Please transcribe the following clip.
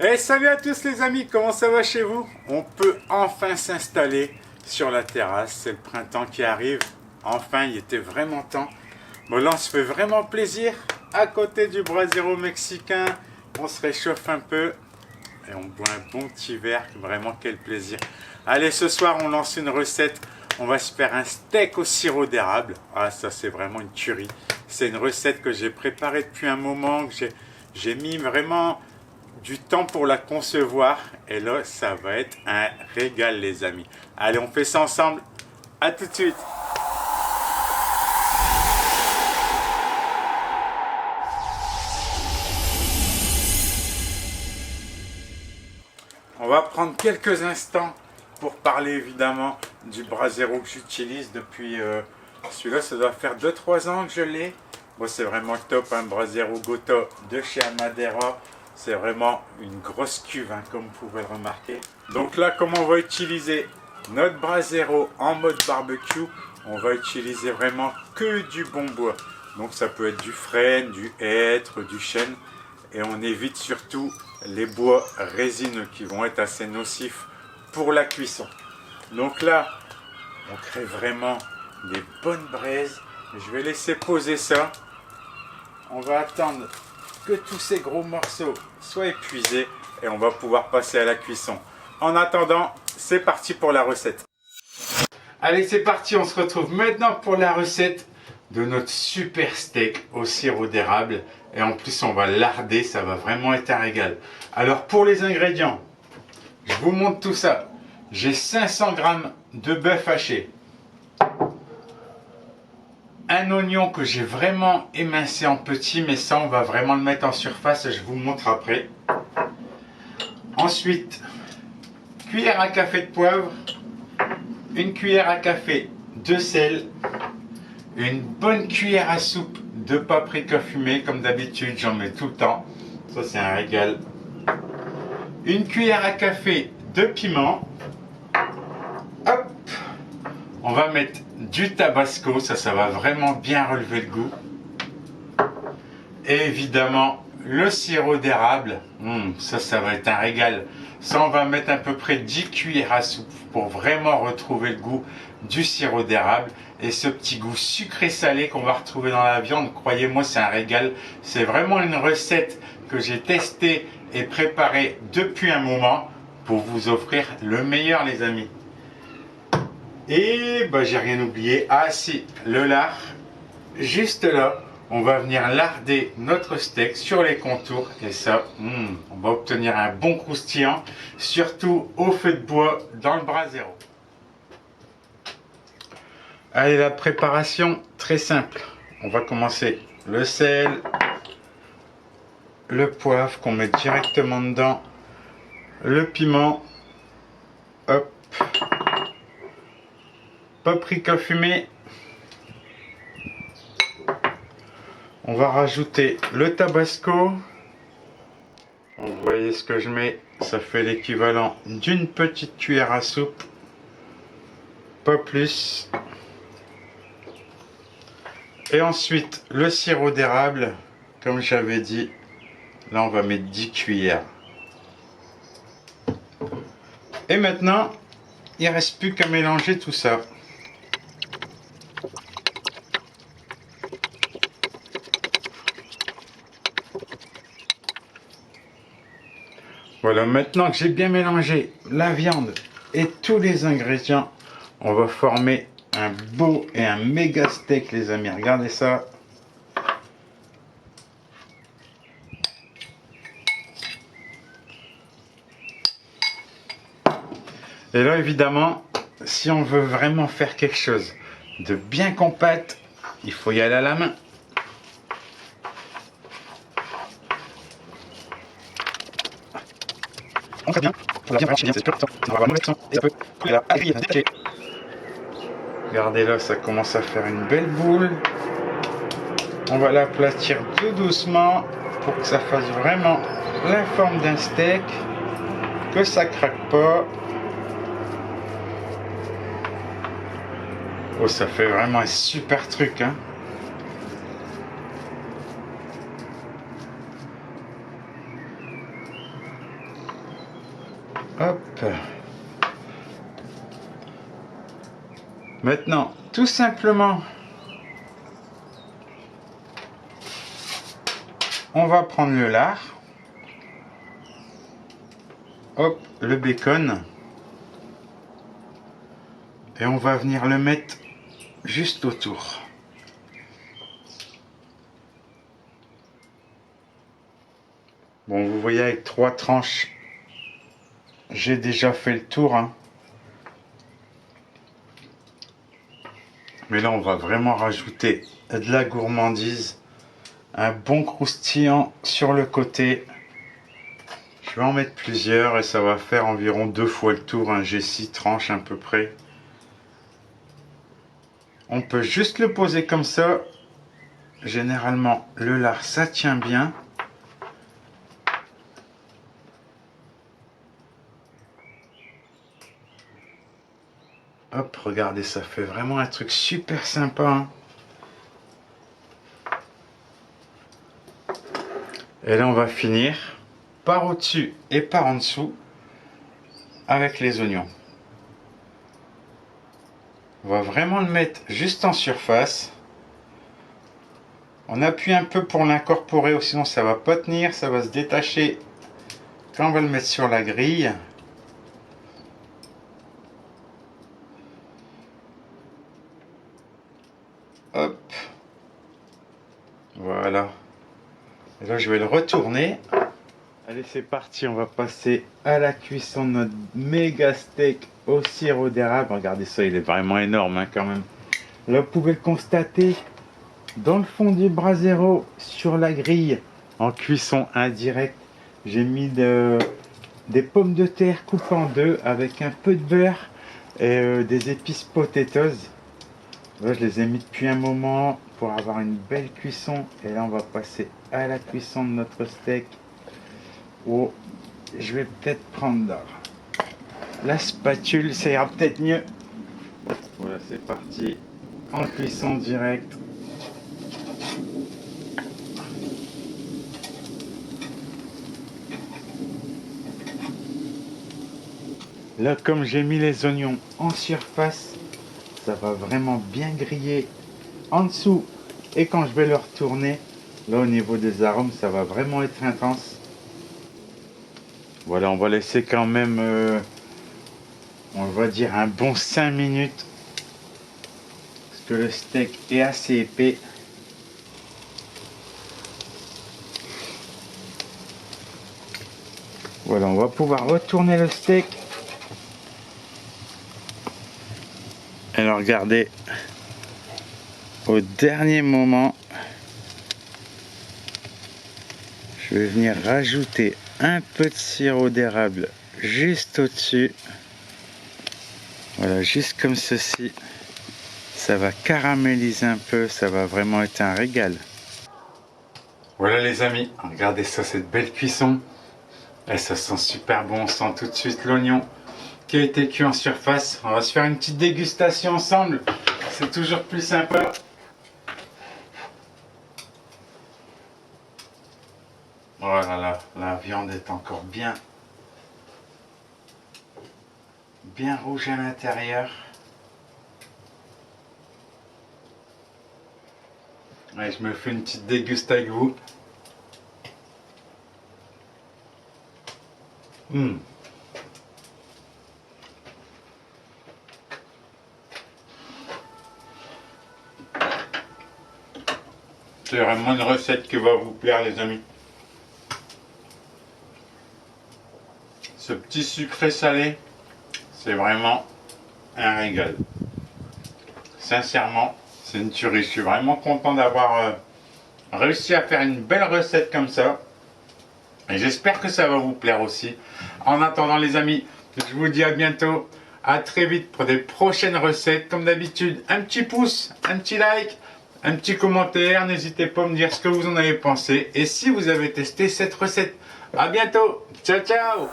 Et salut à tous les amis, comment ça va chez vous? On peut enfin s'installer sur la terrasse, c'est le printemps qui arrive. Enfin, il était vraiment temps. Bon là, on se fait vraiment plaisir à côté du brasero mexicain. On se réchauffe un peu et on boit un bon petit verre. Vraiment, quel plaisir. Allez, ce soir, on lance une recette. On va se faire un steak au sirop d'érable. Ah, ça, c'est vraiment une tuerie. C'est une recette que j'ai préparée depuis un moment, que j'ai mis vraiment du temps pour la concevoir. Et là, ça va être un régal, les amis. Allez, on fait ça ensemble. À tout de suite. On va prendre quelques instants pour parler évidemment du brasero que j'utilise depuis... celui-là, ça doit faire 2-3 ans que je l'ai. Bon, c'est vraiment top, un brasero Goto de chez Amadera. C'est vraiment une grosse cuve, hein, comme vous pouvez le remarquer. Donc là, comme on va utiliser notre brasero en mode barbecue, on va utiliser vraiment que du bon bois. Donc ça peut être du frêne, du hêtre, du chêne. Et on évite surtout les bois résineux qui vont être assez nocifs pour la cuisson. Donc là, on crée vraiment des bonnes braises. Je vais laisser poser ça. On va attendre que tous ces gros morceaux soient épuisés et on va pouvoir passer à la cuisson. En attendant, c'est parti pour la recette. Allez, c'est parti, on se retrouve maintenant pour la recette de notre super steak au sirop d'érable. Et en plus, on va larder, ça va vraiment être un régal. Alors, pour les ingrédients, je vous montre tout ça. J'ai 500 g de bœuf haché. Un oignon que j'ai vraiment émincé en petit, mais ça, on va vraiment le mettre en surface et je vous le montre après. Ensuite, cuillère à café de poivre, une cuillère à café de sel, une bonne cuillère à soupe de paprika fumée, comme d'habitude, j'en mets tout le temps. Ça, c'est un régal. Une cuillère à café de piment. Hop, on va mettre du tabasco, ça va vraiment bien relever le goût. Et évidemment, le sirop d'érable, ça va être un régal. Ça, on va mettre à peu près 10 cuillères à soupe pour vraiment retrouver le goût du sirop d'érable. Et ce petit goût sucré-salé qu'on va retrouver dans la viande, croyez-moi, c'est un régal. C'est vraiment une recette que j'ai testée et préparée depuis un moment pour vous offrir le meilleur, les amis. Et j'ai rien oublié. Ah si, le lard, juste là. On va venir larder notre steak sur les contours et ça, on va obtenir un bon croustillant, surtout au feu de bois dans le brasero. Allez, la préparation, très simple. On va commencer le sel, le poivre qu'on met directement dedans, le piment, hop, paprika fumée. On va rajouter le tabasco. Vous voyez ce que je mets, ça fait l'équivalent d'une petite cuillère à soupe, pas plus. Et ensuite le sirop d'érable, comme j'avais dit, là on va mettre 10 cuillères. Et maintenant, il ne reste plus qu'à mélanger tout ça. Voilà, maintenant que j'ai bien mélangé la viande et tous les ingrédients, on va former un beau et un méga steak, les amis. Regardez ça. Et là, évidemment, si on veut vraiment faire quelque chose de bien compact, il faut y aller à la main. On fait bien, on va bien vraiment bien, c'est sûr, on va avoir une mauvaise et ça peut couler là, allez, détacher. Regardez là, ça commence à faire une belle boule. On va l'aplatir tout doucement pour que ça fasse vraiment la forme d'un steak, que ça craque pas. Oh, ça fait vraiment un super truc, hein. Hop. Maintenant, tout simplement, on va prendre le lard. Hop, le bacon. Et on va venir le mettre juste autour. Bon, vous voyez avec 3 tranches, j'ai déjà fait le tour, hein. Mais là, on va vraiment rajouter de la gourmandise. Un bon croustillant sur le côté. Je vais en mettre plusieurs et ça va faire environ 2 fois le tour, hein. J'ai 6 tranches à peu près. On peut juste le poser comme ça. Généralement, le lard, ça tient bien. Hop, regardez, ça fait vraiment un truc super sympa, hein. Et là, on va finir par au-dessus et par en dessous avec les oignons. On va vraiment le mettre juste en surface. On appuie un peu pour l'incorporer, sinon ça va pas tenir, ça va se détacher quand on va le mettre sur la grille. Hop. Voilà. Et là, je vais le retourner. Allez, c'est parti. On va passer à la cuisson de notre méga steak au sirop d'érable. Regardez ça, il est vraiment énorme, hein, quand même. Là, vous pouvez le constater dans le fond du brasero sur la grille en cuisson indirecte. J'ai mis des pommes de terre coupées en deux avec un peu de beurre et des épices potatoes. Là, je les ai mis depuis un moment pour avoir une belle cuisson. Et là, on va passer à la cuisson de notre steak. Oh, je vais peut-être prendre la spatule, ça ira peut-être mieux. Voilà, c'est parti. En cuisson directe. Là, comme j'ai mis les oignons en surface, ça va vraiment bien griller en dessous. Et quand je vais le retourner, là au niveau des arômes, ça va vraiment être intense. Voilà, on va laisser quand même, on va dire un bon 5 minutes. Parce que le steak est assez épais. Voilà, on va pouvoir retourner le steak. Alors regardez, au dernier moment, je vais venir rajouter un peu de sirop d'érable juste au-dessus. Voilà, juste comme ceci. Ça va caraméliser un peu, ça va vraiment être un régal. Voilà les amis, regardez ça, cette belle cuisson. Et ça sent super bon, on sent tout de suite l'oignon qui a été cuit en surface. On va se faire une petite dégustation ensemble, c'est toujours plus sympa. Voilà, la viande est encore bien rouge à l'intérieur. Ouais, je me fais une petite déguste avec vous. C'est vraiment une recette qui va vous plaire les amis. Ce petit sucré salé, c'est vraiment un régal. Sincèrement, c'est une tuerie. Je suis vraiment content d'avoir réussi à faire une belle recette comme ça. Et j'espère que ça va vous plaire aussi. En attendant les amis, je vous dis à bientôt. À très vite pour des prochaines recettes. Comme d'habitude, un petit pouce, un petit like, un petit commentaire. N'hésitez pas à me dire ce que vous en avez pensé. Et si vous avez testé cette recette. À bientôt. Ciao, ciao.